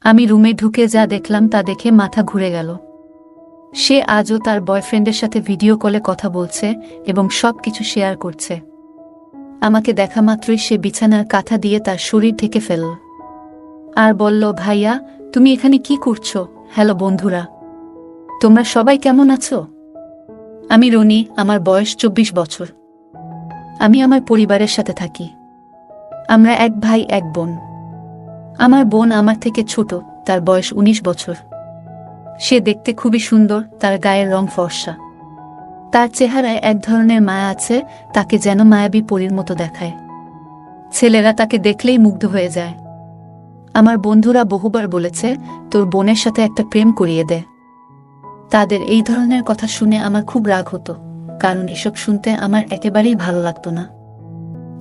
আমি রুমে ঢুকে যা দেখলাম তা দেখে মাথা ঘুরে গেল। সে আজও তার বয়ফ্রেন্ডের সাথে ভিডিও কলে কথা বলছে এবং সবকিছু শেয়ার করছে। আমাকে দেখা মাত্রই সে বিছানার কাঁথা দিয়ে তার শরীর ঢেকে ফেলল আর বলল, ভাইয়া তুমি এখানে কি করছো? হ্যালো বন্ধুরা, তোমরা সবাই কেমন আছো? আমি রনি, আমার বয়স 24 বছর। আমি আমার পরিবারের সাথে থাকি। আমরা এক ভাই এক বোন। আমার বোন আমার থেকে ছোট, তার বয়স 19 বছর। সে দেখতে খুবই সুন্দর, তার গায়ের রং ফর্সা। তার চেহারায় এক ধরনের মায়া আছে, তাকে যেন মায়াবী পরীর মতো দেখায়। ছেলেরা তাকে দেখলেই মুগ্ধ হয়ে যায়। আমার বন্ধুরা বহুবার বলেছে, তোর বোনের সাথে একটা প্রেম করিয়ে দে। তাদের এই ধরনের কথা শুনে আমার খুব রাগ হতো, কারণ এসব শুনতে আমার একেবারেই ভালো লাগতো না।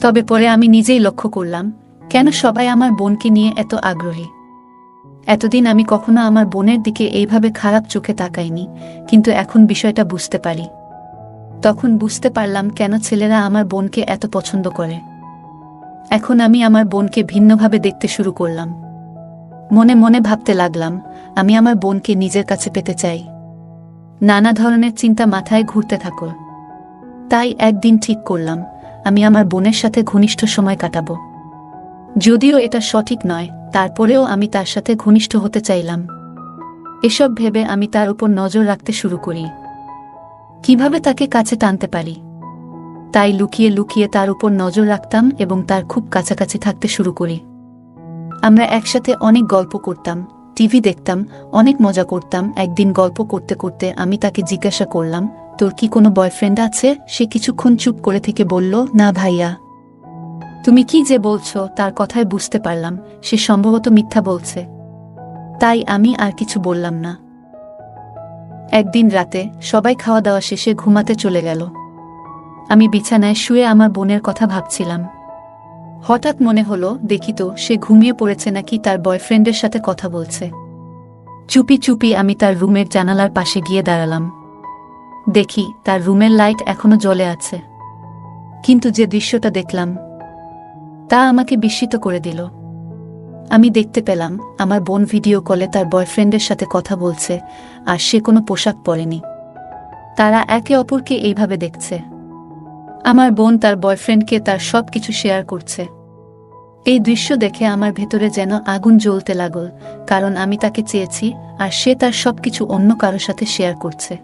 তবে পরে আমি নিজেই লক্ষ্য করলাম, কেন সবাই আমার বোনকে নিয়ে এত আগ্রহী। এতদিন আমি কখনো আমার বোনের দিকে এইভাবে খারাপ চোখে তাকাইনি, কিন্তু এখন বিষয়টা বুঝতে পারি। তখন বুঝতে পারলাম কেন ছেলেরা আমার বোনকে এত পছন্দ করে। এখন আমি আমার বোনকে ভিন্নভাবে দেখতে শুরু করলাম। মনে মনে ভাবতে লাগলাম, আমি আমার বোনকে নিজের কাছে পেতে চাই। নানা ধরনের চিন্তা মাথায় ঘুরতে থাকল। তাই একদিন ঠিক করলাম, আমি আমার বোনের সাথে ঘনিষ্ঠ সময় কাটাবো। যদিও এটা সঠিক নয়, তারপরেও আমি তার সাথে ঘনিষ্ঠ হতে চাইলাম। এসব ভেবে আমি তার উপর নজর রাখতে শুরু করি, কিভাবে তাকে কাছে টানতে পারি। তাই লুকিয়ে লুকিয়ে তার উপর নজর রাখতাম এবং তার খুব কাছাকাছি থাকতে শুরু করি। আমরা একসাথে অনেক গল্প করতাম, টিভি দেখতাম, অনেক মজা করতাম। একদিন গল্প করতে করতে আমি তাকে জিজ্ঞাসা করলাম, তোর কি কোনো বয়ফ্রেন্ড আছে? সে কিছুক্ষণ চুপ করে থেকে বলল, না ভাইয়া। তুমি কি যে বলছো? তার কথায় বুঝতে পারলাম সে সম্ভবত মিথ্যা বলছে। তাই আমি আর কিছু বললাম না। একদিন রাতে সবাই খাওয়া দাওয়া শেষে ঘুমাতে চলে গেল। আমি বিছানায় শুয়ে আমার বোনের কথা ভাবছিলাম। হঠাৎ মনে হলো, দেখি তো সে ঘুমিয়ে পড়েছে নাকি তার বয়ফ্রেন্ডের সাথে কথা বলছে। চুপি চুপি আমি তার রুমের জানালার পাশে গিয়ে দাঁড়ালাম। দেখি তার রুমের লাইট এখনো জ্বলে আছে। কিন্তু যে দৃশ্যটা দেখলাম তা আমাকে বিস্মিত করে দিল। আমি দেখতে পেলাম আমার বোন ভিডিও কলে তার বয়ফ্রেন্ডের সাথে কথা বলছে, আর সে কোনো পোশাক পরেনি। তারা একে অপরকে এইভাবে দেখছে। আমার বোন তার বয়ফ্রেন্ডকে তার সব কিছু শেয়ার করছে। এই দৃশ্য দেখে আমার ভেতরে যেন আগুন জ্বলতে লাগল, কারণ আমি তাকে চেয়েছি আর সে তার সবকিছু অন্য কারো সাথে শেয়ার করছে।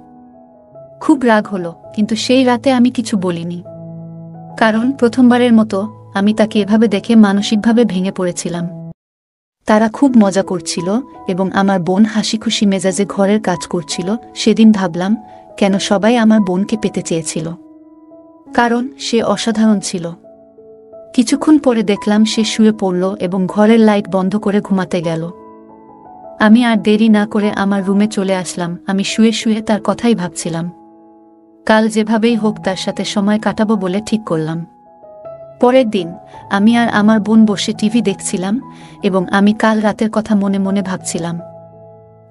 খুব রাগ হলো, কিন্তু সেই রাতে আমি কিছু বলিনি। কারণ প্রথমবারের মতো আমি তাকে এভাবে দেখে মানসিকভাবে ভেঙে পড়েছিলাম। তারা খুব মজা করছিল এবং আমার বোন হাসি খুশি মেজাজে ঘরের কাজ করছিল। সেদিন ভাবলাম, কেন সবাই আমার বোনকে পেতে চেয়েছিল? কারণ সে অসাধারণ ছিল। কিছুক্ষণ পরে দেখলাম সে শুয়ে পড়ল এবং ঘরের লাইট বন্ধ করে ঘুমাতে গেল। আমি আর দেরি না করে আমার রুমে চলে আসলাম। আমি শুয়ে শুয়ে তার কথাই ভাবছিলাম। কাল যেভাবেই হোক তার সাথে সময় কাটাবো বলে ঠিক করলাম। পরের দিন আমি আর আমার বোন বসে টিভি দেখছিলাম এবং আমি কাল রাতের কথা মনে মনে ভাবছিলাম।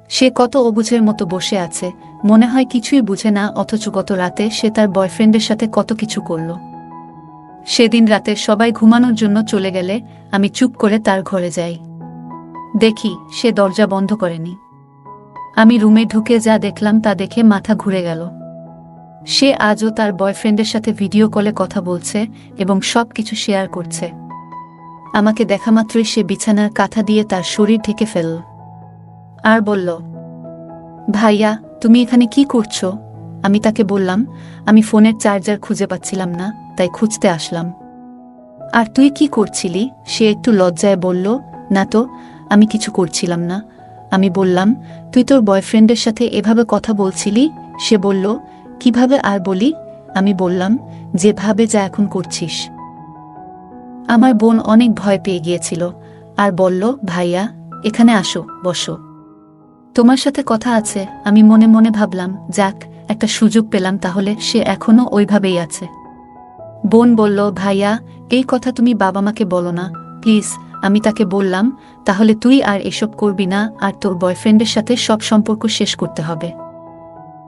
সে কত অবুঝের মতো বসে আছে, মনে হয় কিছুই বুঝে না, অথচ গত রাতে সে তার বয়ফ্রেন্ডের সাথে কত কিছু করল। সেদিন রাতে সবাই ঘুমানোর জন্য চলে গেলে আমি চুপ করে তার ঘরে যাই। দেখি সে দরজা বন্ধ করেনি। আমি রুমে ঢুকে যা দেখলাম তা দেখে মাথা ঘুরে গেল। সে আজও তার বয়ফ্রেন্ডের সাথে ভিডিও কলে কথা বলছে এবং সবকিছু শেয়ার করছে। আমাকে দেখা মাত্রই সে বিছানার কাঁথা দিয়ে তার শরীর ঢেকে ফেলল আর বলল, ভাইয়া তুমি এখানে কি করছো? আমি তাকে বললাম, আমি ফোনের চার্জার খুঁজে পাচ্ছিলাম না, তাই খুঁজতে আসলাম। আর তুই কি করছিলি? সে একটু লজ্জায় বলল, না তো, আমি কিছু করছিলাম না। আমি বললাম, তুই তোর বয়ফ্রেন্ডের সাথে এভাবে কথা বলছিলি? সে বলল, কিভাবে আর বলি? আমি বললাম, যেভাবে যা এখন করছিস। আমার বোন অনেক ভয় পেয়ে গিয়েছিল আর বলল, ভাইয়া এখানে আসো, বসো, তোমার সাথে কথা আছে। আমি মনে মনে ভাবলাম, যাক একটা সুযোগ পেলাম, তাহলে সে এখনো ওইভাবেই আছে। বোন বলল, ভাইয়া এই কথা তুমি বাবা মাকে বলো না প্লিজ। আমি তাকে বললাম, তাহলে তুই আর এসব করবি না আর তোর বয়ফ্রেন্ডের সাথে সব সম্পর্ক শেষ করতে হবে।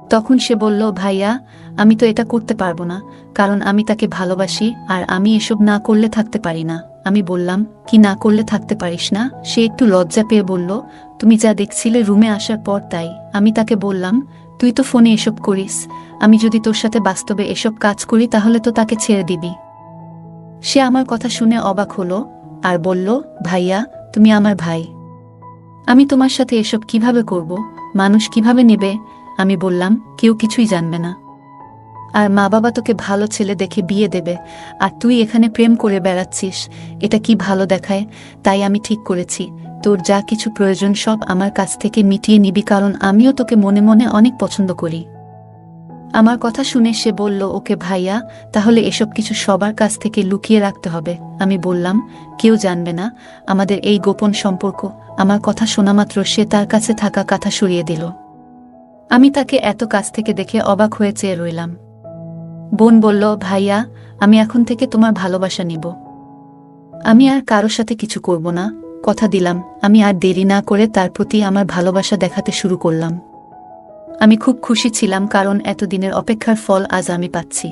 তখন সে বলল, ভাইয়া আমি তো এটা করতে পারবো না, কারণ আমি তাকে ভালোবাসি আর আমি এসব না করলে থাকতে পারি না। আমি বললাম, কি না করলে থাকতে পারিস না? সে একটু লজ্জা পেয়ে বলল, তুমি যা দেখছিলে রুমে আসার পর তাই। আমি তাকে বললাম, তুই তো ফোনে এসব করিস, আমি যদি তোর সাথে বাস্তবে এসব কাজ করি তাহলে তো তাকে ছেড়ে দিবি। সে আমার কথা শুনে অবাক হলো আর বলল, ভাইয়া, তুমি আমার ভাই, আমি তোমার সাথে এসব কিভাবে করব? মানুষ কিভাবে নেবে? আমি বললাম, কেউ কিছুই জানবে না, আর মা বাবা তোকে ভালো ছেলে দেখে বিয়ে দেবে, আর তুই এখানে প্রেম করে বেড়াচ্ছিস, এটা কি ভালো দেখায়? তাই আমি ঠিক করেছি, তোর যা কিছু প্রয়োজন সব আমার কাছ থেকে মিটিয়ে নিবি, কারণ আমিও তোকে মনে মনে অনেক পছন্দ করি। আমার কথা শুনে সে বলল, ওকে ভাইয়া, তাহলে এসব কিছু সবার কাছ থেকে লুকিয়ে রাখতে হবে। আমি বললাম, কেউ জানবে না আমাদের এই গোপন সম্পর্ক। আমার কথা শোনামাত্র সে তার কাছে থাকা কাঁথা সরিয়ে দিল। আমি তাকে এত কাছ থেকে দেখে অবাক হয়ে চেয়ে রইলাম। বোন বলল, ভাইয়া, আমি এখন থেকে তোমার ভালোবাসা নিব, আমি আর কারো সাথে কিছু করব না, কথা দিলাম। আমি আর দেরি না করে তার প্রতি আমার ভালোবাসা দেখাতে শুরু করলাম। আমি খুব খুশি ছিলাম, কারণ এতদিনের অপেক্ষার ফল আজ আমি পাচ্ছি।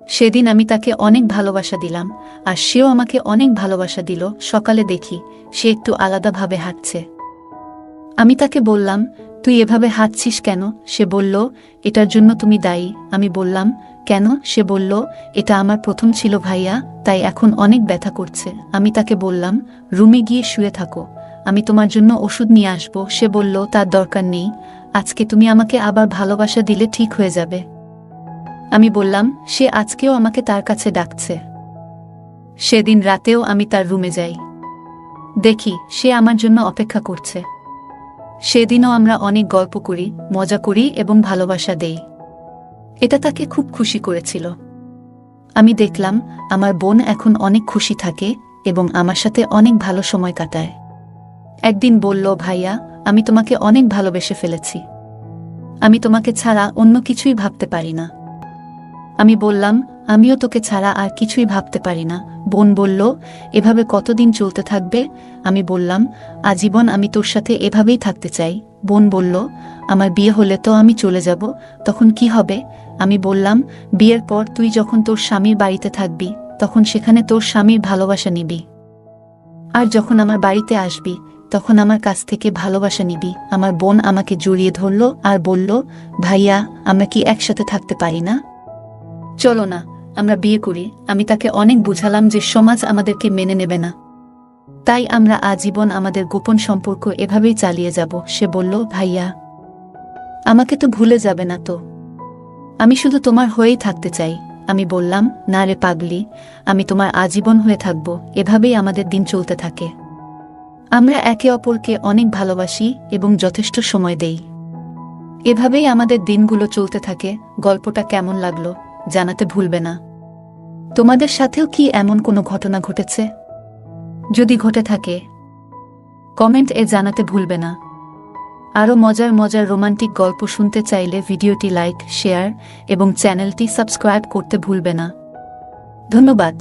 সেদিন আমি তাকে অনেক ভালোবাসা দিলাম, আর সেও আমাকে অনেক ভালোবাসা দিল। সকালে দেখি সে একটু আলাদাভাবে হাঁটছে। আমি তাকে বললাম, তুই এভাবে হাঁটছিস কেন? সে বলল, এটার জন্য তুমি দায়ী। আমি বললাম, কেন? সে বলল, এটা আমার প্রথম ছিল ভাইয়া, তাই এখন অনেক ব্যথা করছে। আমি তাকে বললাম, রুমে গিয়ে শুয়ে থাকো, আমি তোমার জন্য ওষুধ নিয়ে আসব। সে বলল, তার দরকার নেই, আজকে তুমি আমাকে আবার ভালোবাসা দিলে ঠিক হয়ে যাবে। আমি বললাম, সে আজকেও আমাকে তার কাছে ডাকছে। সেদিন রাতেও আমি তার রুমে যাই, দেখি সে আমার জন্য অপেক্ষা করছে। সেদিনও আমরা অনেক গল্প করি, মজা করি এবং ভালোবাসা দেই। এটা তাকে খুব খুশি করেছিল। আমি দেখলাম আমার বোন এখন অনেক খুশি থাকে এবং আমার সাথে অনেক ভালো সময় কাটায়। একদিন বলল, ভাইয়া, আমি তোমাকে অনেক ভালোবেসে ফেলেছি, আমি তোমাকে ছাড়া অন্য কিছুই ভাবতে পারি না। আমি বললাম, আমিও তোকে ছাড়া আর কিছুই ভাবতে পারি না। বোন বলল, এভাবে কতদিন চলতে থাকবে? আমি বললাম, আজীবন আমি তোর সাথে এভাবেই থাকতে চাই। বোন বলল, আমার বিয়ে হলে তো আমি চলে যাব, তখন কি হবে? আমি বললাম, বিয়ের পর তুই যখন তোর স্বামীর বাড়িতে থাকবি তখন সেখানে তোর স্বামীর ভালোবাসা নিবি, আর যখন আমার বাড়িতে আসবি তখন আমার কাছ থেকে ভালোবাসা নিবি। আমার বোন আমাকে জড়িয়ে ধরল আর বলল, ভাইয়া, আমরা কি একসাথে থাকতে পারি না? চলো না, আমরা বিয়ে করি। আমি তাকে অনেক বুঝালাম যে সমাজ আমাদেরকে মেনে নেবে না, তাই আমরা আজীবন আমাদের গোপন সম্পর্ক এভাবেই চালিয়ে যাব। সে বলল, ভাইয়া, আমাকে তো ভুলে যাবে না তো? আমি শুধু তোমার হয়েই থাকতে চাই। আমি বললাম, না রে পাগলি, আমি তোমার আজীবন হয়ে থাকব। এভাবেই আমাদের দিন চলতে থাকে, আমরা একে অপরকে অনেক ভালোবাসি এবং যথেষ্ট সময় দেই। এভাবেই আমাদের দিনগুলো চলতে থাকে। গল্পটা কেমন লাগলো জানাতে ভুলবে না। তোমাদের সাথেও কি এমন কোনো ঘটনা ঘটেছে? যদি ঘটে থাকে কমেন্ট এ জানাতে ভুলবে না। আরও মজার মজার রোমান্টিক গল্প শুনতে চাইলে ভিডিওটি লাইক, শেয়ার এবং চ্যানেলটি সাবস্ক্রাইব করতে ভুলবে না। ধন্যবাদ।